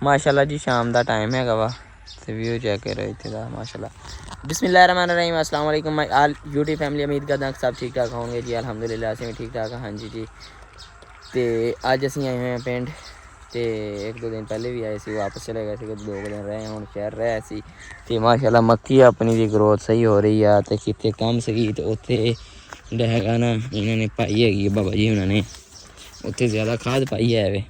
माशाल्लाह जी शाम का टाइम है वा तो व्यू चेक करो इतने का माशाल्लाह। बिस्मिल्लाहिर्रहमानिर्रहीम, अस्सलाम वालेकुम माय ऑल यूट्यूब फैमिली। उम्मीद करदा सब ठीक ठाक होंगे जी। अल्हम्दुलिल्लाह असीं भी ठीक ठाक हाँ जी जी। तो अज असीं आए हुए हैं पिंड, तो एक दो दिन पहले भी आए थे, वापस चले गए थे, 2 दिन रहे हूँ शहर रहे सी। तो माशाल्लाह मक्की अपनी दी ग्रोथ सही हो रही है। तो कितने कम सही तो उत्थे हैगा ना इन्होंने पाई हैगी बाबा जी उन्होंने उत्थे ज़्यादा खाद पाई है वे,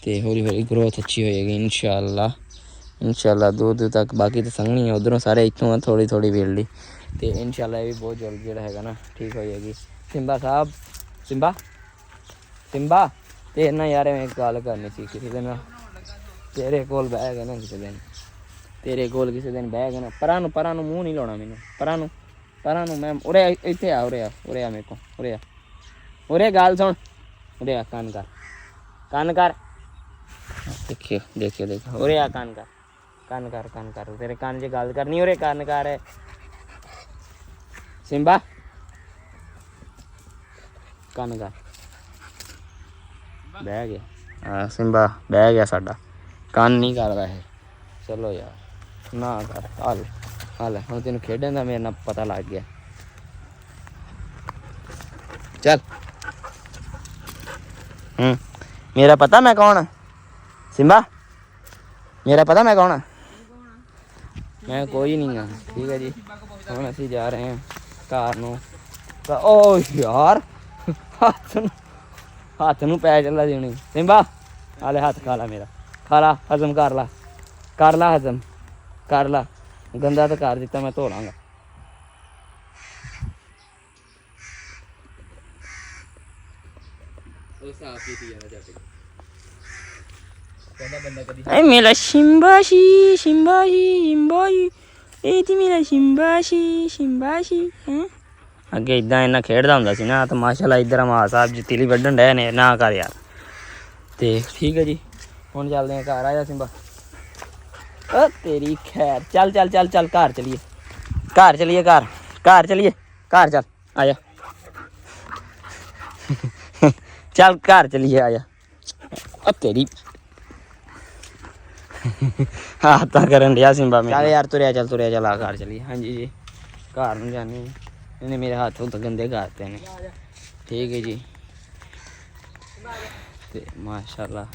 तो हौली हौली ग्रोथ अच्छी होएगी इंशाअल्लाह इंशाअल्लाह। दूर दूर तक बाकी तो संघनी है, उधरों सारे इतों थोड़ी थोड़ी वेल्डी, तो इंशाअल्लाह ये भी बहुत जल्द जो है ना ठीक हो जाएगी। सिम्बा साहब, सिम्बा सिम्बा तेरे ना यार मैं एक गल करनी सी किसी दिन, तेरे कोल बह गए ना किसी दिन, तेरे कोल किसी दिन बह गए ना, परा नूं मूँह नहीं लाना मैनू, परा नूं मैं उरे इत्थे आ मेरे को उरे गल सुन, उरे आ कान कर देखियो देखियो देखो उरे आ कान कर तेरे कान च गल करनी, उरे कान कर सिम्बा कान कर बह गया। हाँ सिम्बा बह गया साडा, कान नहीं कर वैसे। चलो यार ना कर हल हल हम तेन खेडन का मेरे ना पता लग गया। चल मेरा पता मैं कौन सिम्बा, मेरा पता मैं कौन, मैं कोई नहीं हाँ ठीक है जी। हम असी जा रहे हैं घर नूं। ओ यार हाथ नूं पै चला देनी सिम्बा, हाले हाथ खा ला मेरा, खा ला हजम कर ला हजम कर ला, गंदा तो कर दिता मैं धो लांगा। मेरा शिम्बाशी मेरा शिम्बाशी हैं अगे इदा इन्ना खेडदा हुंदा सी ना, तो माशाल्लाह इधर मां साहब जी तिली वड्डन डे ने ना कर यार। तो ठीक है जी हुण चलते हैं घर। आया सिम्बा तेरी खैर, चल चल चल चल घर चलिए घर चलिए घर चल आजा चल घर चलिए आजा तेरी हाँ तो करन दिया सिम्बा में। चल यार तुरया चल आ घर चलिए। हाँ जी जी घर में जाने इन्हें मेरे हाथ तो गंदे करते हैं ठीक है जी। तो माशाल्लाह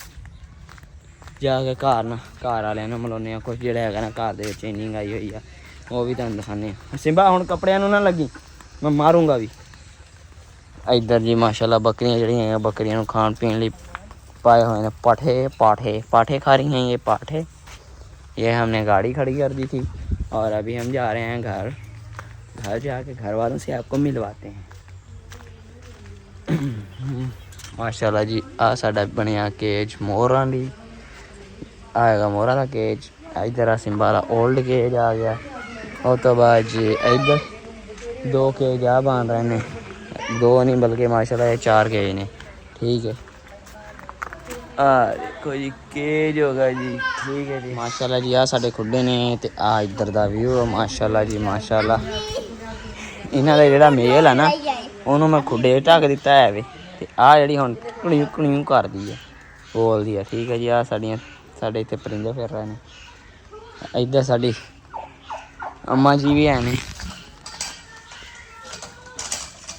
जाके घर ना घर वाले मिलाने कुछ जो है ना घर के चेंजिंग आई हुई है वो भी तुम दिखाने। सिम्बा हुण कपड़ियां ना लगी मैं मारूंगा भी। इधर जी माशाल्लाह बकरियां जड़ियां बकरियां खान पीने लिए पाए हुए हैं पाठे खा रही हैं ये पाठे। ये हमने गाड़ी खड़ी कर दी थी और अभी हम जा रहे हैं घर जाके घर वालों से आपको मिलवाते हैं। माशाल्लाह जी आ साडा बनिया केज मोरां दी आएगा, मोरा का केज इधर आ सिम्बा दा ओल्ड केज आ गया। और तो बाद जी इधर 2 केज आ बन रहे ने, 2 नहीं बल्कि माशाल्लाह ये 4 केज ने ठीक है। देखो जी केज होगा जी ठीक है जी माशाल्लाह जी। आ साडे खुडे ने ते आ इधर दा व्यू है माशाल्लाह जी माशाल्लाह। इन्हां दा जेहड़ा मेल है ना उन्होंने मैं खुडे ढक दिता है वे, ते आ जेहड़ी हुण कुणियों कुणियों करदी है बोलदी है ठीक है जी। आ साडियां साडे इत्थे परिंदे फिर रहे हैं। इधर साडी अम्मा जी भी है ने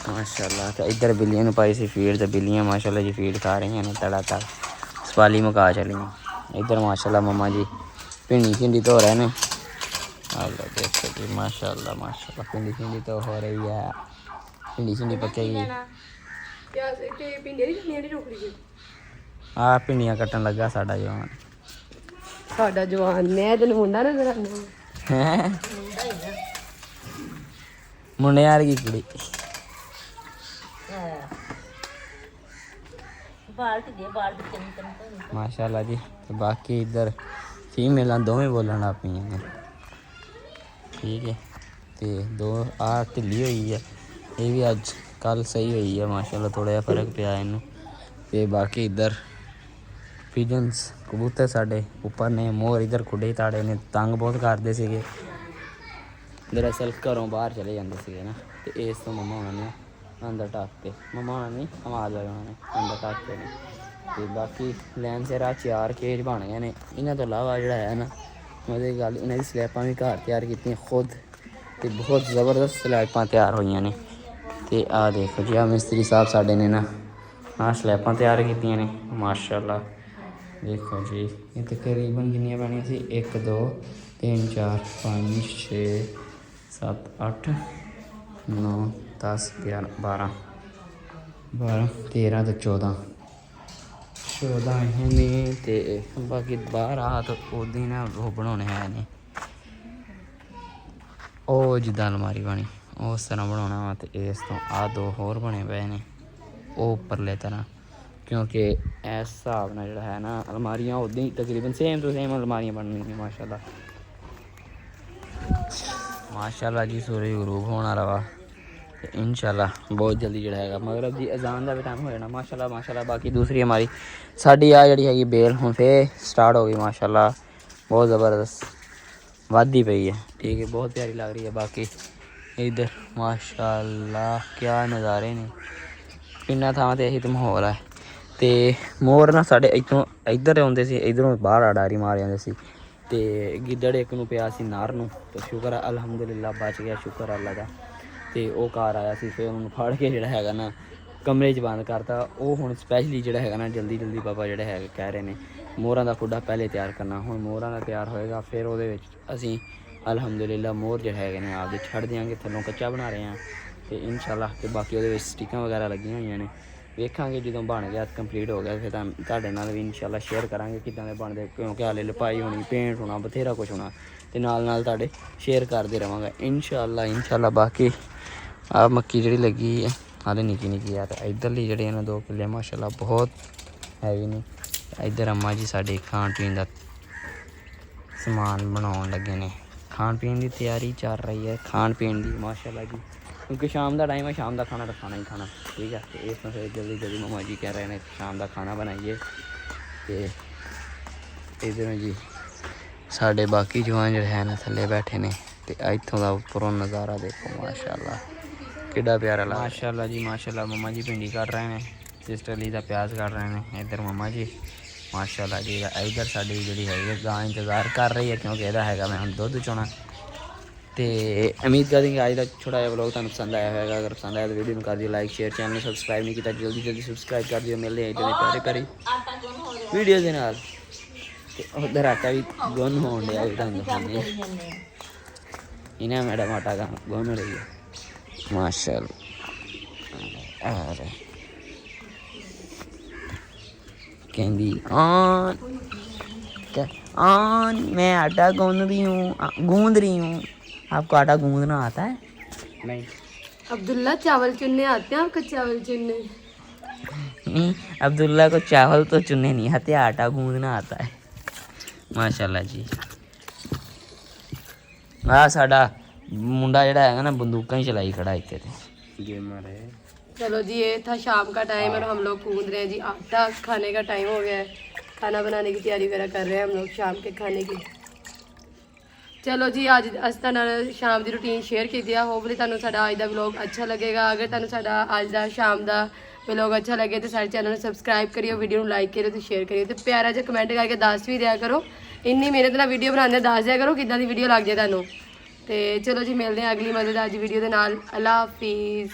माशाल्लाह। तो इधर बिल्लियां पाई सी फीड, तो बिल्लियां माशाल्लाह जी फीड खा रही हैं तड़ा तड़ सपाली मुका चली। इधर माशाल्लाह मम्मा जी भिंडी धो रहे हैं। हेलो देखो जी माशाल्लाह माशाल्लाह भिंडी तो हो रही है, भिंडी पकेगी। हाँ भिंडियां कट्टन लगा साडा जवान मैं तेन मुंडा नजर आना मुंडे यार की कुड़ी माशाल्लाह जी। तो बाकी इधर फीमेल दोवें बोलन लग पी ठीक है। तो 2 आ ढिली हुई है ये भी अज कल सही हुई है माशाल्लाह, थोड़ा जिहा फर्क पिया इनू। तो बाकी इधर पिजन्स कबूतर साढ़े उपर ने, मोर इधर खुडे ताड़े ने तंग बहुत करते थे। दरअसल घरों बाहर चले जाते थे ना, तो इस तो मम्मा उन्होंने अंदर ढक के मम्मा उन्होंने नहीं आवाज आए उन्होंने अंदर ढक के ਤੇ ਬਾਕੀ ਲੈਣ ਸਿਰ ਆ 4 ਕੇਜ ਬਣ ਗਏ ਨੇ। ਇਹਨਾਂ ਤੋਂ ਇਲਾਵਾ ਜਿਹੜਾ ਹੈ ਨਾ ਉਹਦੀ ਗੱਲ, ਇਹਨਾਂ ਦੀ ਸਲੈਬਾਂ ਵੀ ਘਰ ਤਿਆਰ ਕੀਤੀਆਂ ਖੁਦ ਤੇ ਬਹੁਤ ਜ਼ਬਰਦਸਤ ਸਲੈਬਾਂ ਤਿਆਰ ਹੋਈਆਂ ਨੇ। ਤੇ ਆਹ ਦੇਖੋ ਜੀ, ਆਹ ਮਿਸਤਰੀ ਸਾਹਿਬ ਸਾਡੇ ਨੇ ਨਾ ਆਹ ਸਲੈਬਾਂ ਤਿਆਰ ਕੀਤੀਆਂ ਨੇ ਮਾਸ਼ਾਅੱਲਾ। ਦੇਖੋ ਜੀ, ਇਹ ਤਕਰੀਬਨ ਕਿੰਨੀਆਂ ਬਣੀਆਂ ਸੀ 1 2 3 4 5 6 7 8 9 10 11 12 13 ਤੇ 14 ਇਹ ਨੇ। ਤੇ ਬਾਕੀ ਬਾਹਰ ਆ ਤਾਂ ਉੱਦਾਂ ਹੀ ਨਾ ਉਹ ਬਣਾਉਣੇ ਹੈ ਨੇ, ਉਹ ਜਿੱਦਾਂ ਅਲਮਾਰੀ ਬਣੀ ਉਸ ਤਰ੍ਹਾਂ ਬਣਾਉਣਾ ਵਾ। ਤੇ ਇਸ ਤੋਂ ਆਹ 2 ਹੋਰ ਬਣੇ ਪਏ ਨੇ ਉਹ ਉੱਪਰਲੇ ਤਰ੍ਹਾਂ, ਕਿਉਂਕਿ ਇਸ ਹਿਸਾਬ ਨਾਲ ਜਿਹੜਾ ਹੈ ਨਾ ਅਲਮਾਰੀਆਂ ਉੱਦਾਂ ਹੀ ਤਕਰੀਬਨ ਸੇਮ ਟੂ ਸੇਮ ਅਲਮਾਰੀਆਂ ਬਣਨੀਆਂ ਮਾਸ਼ਾਅੱਲਾ। ਮਾਸ਼ਾਅੱਲਾ ਜੀ, ਸੂਰਜ ਗਰੂਬ ਹੋਣ ਵਾਲਾ ਵਾ ਤੇ ਇਨਸ਼ਾਅੱਲਾ ਬਹੁਤ ਜਲਦੀ ਜਿਹੜਾ ਹੈਗਾ ਮਗਰਬ ਦੀ ਅਜ਼ਾਨ ਦਾ ਵੀ ਟਾਈਮ ਹੋ ਜਾਣਾ ਮਾਸ਼ਾਅੱਲਾ ਮਾਸ਼ਾਅੱਲਾ। ਬਾਕੀ ਦੂਸਰੀ ਹਮਾਰੀ ਸਾਡੀ ਆ ਜਿਹੜੀ ਹੈਗੀ ਬੇਲ ਹੁਣ ਫੇਰ ਸਟਾਰਟ ਹੋ ਗਈ ਮਾਸ਼ਾਅੱਲਾ, ਬਹੁਤ ਜ਼ਬਰਦਸਤ ਵੱਧਦੀ ਪਈ ਹੈ। ਠੀਕ ਹੈ, ਬਹੁਤ ਪਿਆਰੀ ਲੱਗ ਰਹੀ ਹੈ। ਬਾਕੀ ਇੱਧਰ ਮਾਸ਼ਾਅੱਲਾ ਕਿਆ ਨਜ਼ਾਰੇ ਨੇ, ਪਿੰਡਾਂ ਥਾਵਾਂ 'ਤੇ ਇਹੀ ਤਾਂ ਮਾਹੌਲ ਹੈ। ਤੇ ਮੋਰ ਨਾ ਸਾਡੇ ਇੱਥੋਂ ਇੱਧਰ ਆਉਂਦੇ ਸੀ, ਇੱਧਰੋਂ ਬਾਹਰ ਅਡਾਰੀ ਮਾਰ ਜਾਂਦੇ ਸੀ। ਤੇ ਗਿੱਦੜ ਇੱਕ ਨੂੰ ਪਿਆ ਸੀ ਨਾਰ ਨੂੰ, ਤੇ ਸ਼ੁਕਰ ਹੈ ਅਲਹਮਦੁਲਿਲਾ ਬਚ ਗਿਆ, ਸ਼ੁਕਰ ਅੱਲਾ ਦਾ। ਤੇ ਉਹ ਘਰ ਆਇਆ ਸੀ, ਫਿਰ ਉਹਨੂੰ ਫੜ ਕੇ ਜਿਹੜਾ ਹੈਗਾ ਨਾ ਕਮਰੇ 'ਚ ਬੰਦ ਕਰਤਾ। ਉਹ ਹੁਣ ਸਪੈਸ਼ਲੀ ਜਿਹੜਾ ਹੈਗਾ ਨਾ ਜਲਦੀ ਜਲਦੀ ਬਾਬਾ ਜਿਹੜੇ ਹੈਗੇ ਕਹਿ ਰਹੇ ਨੇ ਮੋਰਾਂ ਦਾ ਖੁੱਡਾ ਪਹਿਲੇ ਤਿਆਰ ਕਰਨਾ। ਹੁਣ ਮੋਰਾਂ ਦਾ ਤਿਆਰ ਹੋਏਗਾ, ਫਿਰ ਉਹਦੇ ਵਿੱਚ ਅਸੀਂ ਅਲਹਮਦੁਲਿਲਾ ਮੋਰ ਜਿਹੜੇ ਹੈਗੇ ਨੇ ਆਪਦੇ ਛੱਡ ਦਿਆਂਗੇ, ਥੱਲੋਂ ਕੱਚਾ ਬਣਾ ਰਹੇ ਹਾਂ। ਤੇ ਇਨਸ਼ਾਅੱਲਾ ਤੇ ਬਾਕੀ ਉਹਦੇ ਵਿੱਚ ਸਟਿਕਾਂ ਵਗੈਰਾ ਲੱਗੀਆਂ ਹੋਈਆਂ ਨੇ, ਵੇਖਾਂਗੇ ਜਦੋਂ ਬਣ ਗਿਆ ਕੰਪਲੀਟ ਹੋ ਗਿਆ ਫਿਰ ਤਾਂ ਤੁਹਾਡੇ ਨਾਲ ਵੀ ਇਨਸ਼ਾਅੱਲਾ ਸ਼ੇਅਰ ਕਰਾਂਗੇ ਕਿੱਦਾਂ ਦੇ ਬਣਦੇ, ਕਿਉਂਕਿ ਹਾਲੇ ਲਿਪਾਈ ਹੋਣੀ, ਪੇਂਟ ਹੋਣਾ, ਬਥੇਰਾ ਕੁਛ ਹੋਣਾ, ਤੇ ਨਾਲ ਤੁਹਾਡੇ ਸ਼ੇਅਰ ਕਰਦੇ ਰਹਾਂਗਾ ਇਨਸ਼ਾਅੱਲਾ। ਬਾਕੀ ਆਹ ਮੱਕੀ ਜਿਹੜੀ ਲੱਗੀ ਹੈ ਹਾਲੇ ਨਿੱਕੀ ਨਿੱਕੀ ਆ। ਤੇ ਇੱਧਰਲੀ ਜਿਹੜੇ ਇਹਨਾਂ 2 ਕਿੱਲੇ ਮਾਸ਼ਾਅੱਲਾ ਬਹੁਤ ਹੈਵੀ ਨੇ। ਇੱਧਰ ਅੰਮਾ ਜੀ ਸਾਡੇ ਖਾਣ ਪੀਣ ਦਾ ਸਮਾਨ ਬਣਾਉਣ ਲੱਗੇ ਨੇ, ਖਾਣ ਪੀਣ ਦੀ ਤਿਆਰੀ ਚੱਲ ਰਹੀ ਹੈ ਖਾਣ ਪੀਣ ਦੀ ਮਾਸ਼ਾਅੱਲਾ ਜੀ, ਕਿਉਂਕਿ ਸ਼ਾਮ ਦਾ ਟਾਈਮ ਹੈ, ਸ਼ਾਮ ਦਾ ਖਾਣਾ ਤਾਂ ਖਾਣਾ ਹੀ ਖਾਣਾ। ਠੀਕ ਹੈ, ਤੇ ਇਸ ਤੋਂ ਫਿਰ ਜਲਦੀ ਜਲਦੀ ਮਮਾ ਜੀ ਕਹਿ ਰਹੇ ਨੇ ਸ਼ਾਮ ਦਾ ਖਾਣਾ ਬਣਾਈਏ। ਤੇ ਇੱਧਰੋਂ ਜੀ ਸਾਡੇ ਬਾਕੀ ਜਵਾਨ ਜਿਹੜੇ ਹੈ ਨਾ ਥੱਲੇ ਬੈਠੇ ਨੇ। ਤੇ ਇੱਥੋਂ ਦਾ ਉੱਪਰੋਂ ਨਜ਼ਾਰਾ ਦੇਖੋ ਮਾਸ਼ਾਅੱਲਾ ਕਿੱਡਾ ਪਿਆਰਾ ਲੱਗਦਾ ਮਾਸ਼ਾਅੱਲਾ ਜੀ ਮਾਸ਼ਾਅੱਲਾ। ਮਮਾ ਜੀ ਭਿੰਡੀ ਕੱਟ ਰਹੇ ਨੇ, ਸਿਸਟਰ ਲਈ ਦਾ ਪਿਆਜ਼ ਕੱਟ ਰਹੇ ਨੇ। ਇੱਧਰ ਮਮਾ ਜੀ ਮਾਸ਼ਾਅੱਲਾ ਜੀ। ਇੱਧਰ ਸਾਡੀ ਜਿਹੜੀ ਹੈਗੀ ਹੈ ਗਾਂ ਇੰਤਜ਼ਾਰ ਕਰ ਰਹੀ ਹੈ, ਕਿਉਂਕਿ ਇਹਦਾ ਹੈਗਾ ਮੈਂ ਹੁਣ ਦੁੱਧ ਚੋਣਾ। ਤੇ ਉਮੀਦ ਕਰਦੇ ਕਿ ਅੱਜ ਦਾ ਛੋਟਾ ਜਿਹਾ ਵਲੋਗ ਤੁਹਾਨੂੰ ਪਸੰਦ ਆਇਆ ਹੋਵੇਗਾ। ਅਗਰ ਪਸੰਦ ਆਇਆ ਤਾਂ ਵੀਡੀਓ ਨੂੰ ਕਰ ਦਿਓ ਲਾਈਕ ਸ਼ੇਅਰ, ਚੈਨਲ ਨੂੰ ਸਬਸਕ੍ਰਾਈਬ ਨਹੀਂ ਕੀਤਾ ਜਲਦੀ ਜਲਦੀ ਸਬਸਕ੍ਰਾਈਬ ਕਰ ਦਿਓ। ਮਿਲਦੇ ਹਾਂ ਇੱਦਾਂ ਦੇ ਪਿਆਰੇ ਵੀਡੀਓ ਦੇ ਨਾਲ। ਤੇ ਉੱਧਰ ਆਟਾ ਵੀ ਗੁੰਨ ਹੋਣ ਡਿਆ ਵੀ ਤੁਹਾਨੂੰ ਦਿਖਾਉਂਦੇ ਇਹਨਾਂ ਮੈਡਮ ਆਟਾ ਗੁੰਨ ਰਹੀ ਹੈ ਮਾਸ਼ਾਅੱਲਾ। ਕਹਿੰਦੀ ऑन मैं आटा गूंद रही हूँ। आपको आटा गूंदना आता है? नहीं। अब्दुल्ला चावल चुनने आते हैं आपको? चावल चुनने नहीं, अब्दुल्ला को चावल तो चुनने नहीं आते, आटा गूंदना आता है माशाल्लाह जी। आ साडा मुंडा जड़ा है ना बंदूक ही चलाई खड़ा इतने ते गेमर है। चलो जी, ये था शाम का टाइम और हम लोग गूंद रहे हैं जी आटा। खाने का टाइम हो गया है, खाना बनाने की तैयारी वगैरह कर रहे हैं हम लोग शाम के खाने की। चलो जी, ਅੱਜ ਅਸੀਂ ਨਾਲ ਸ਼ਾਮ ਦੀ ਰੂਟੀਨ ਸ਼ੇਅਰ ਕੀਤੀ ਆ। ਹੋਪਫੁਲੀ ਤੁਹਾਨੂੰ ਸਾਡਾ ਅੱਜ ਦਾ ਵਲੌਗ ਅੱਛਾ ਲੱਗੇਗਾ। ਅਗਰ ਤੁਹਾਨੂੰ ਸਾਡਾ ਅੱਜ ਦਾ ਸ਼ਾਮ ਦਾ ਵਲੌਗ ਅੱਛਾ ਲੱਗੇ ਤਾਂ ਸਾਡੇ ਚੈਨਲ ਨੂੰ ਸਬਸਕ੍ਰਾਈਬ ਕਰਿਓ, ਵੀਡੀਓ ਨੂੰ ਲਾਈਕ ਕਰਿਓ ਤੇ ਸ਼ੇਅਰ ਕਰਿਓ ਤੇ ਪਿਆਰਾ ਜਿਹਾ ਕਮੈਂਟ ਕਰਕੇ ਦੱਸ ਵੀ ਦਿਆ ਕਰੋ। ਇੰਨੀ ਮਿਹਨਤ ਨਾਲ ਵੀਡੀਓ ਬਣਾਉਂਦੇ ਦੱਸ ਦਿਆ ਕਰੋ ਕਿੱਦਾਂ ਦੀ ਵੀਡੀਓ ਲੱਗ ਜਾਏ ਤੁਹਾਨੂੰ। ਤੇ ਚਲੋ ਜੀ, ਮਿਲਦੇ ਹਾਂ ਅਗਲੀ ਮਜ਼ੇਦਾਰ ਜੀ ਵੀਡੀਓ ਦੇ ਨਾਲ। ਅੱਲਾ ਹਾਫਿਜ਼।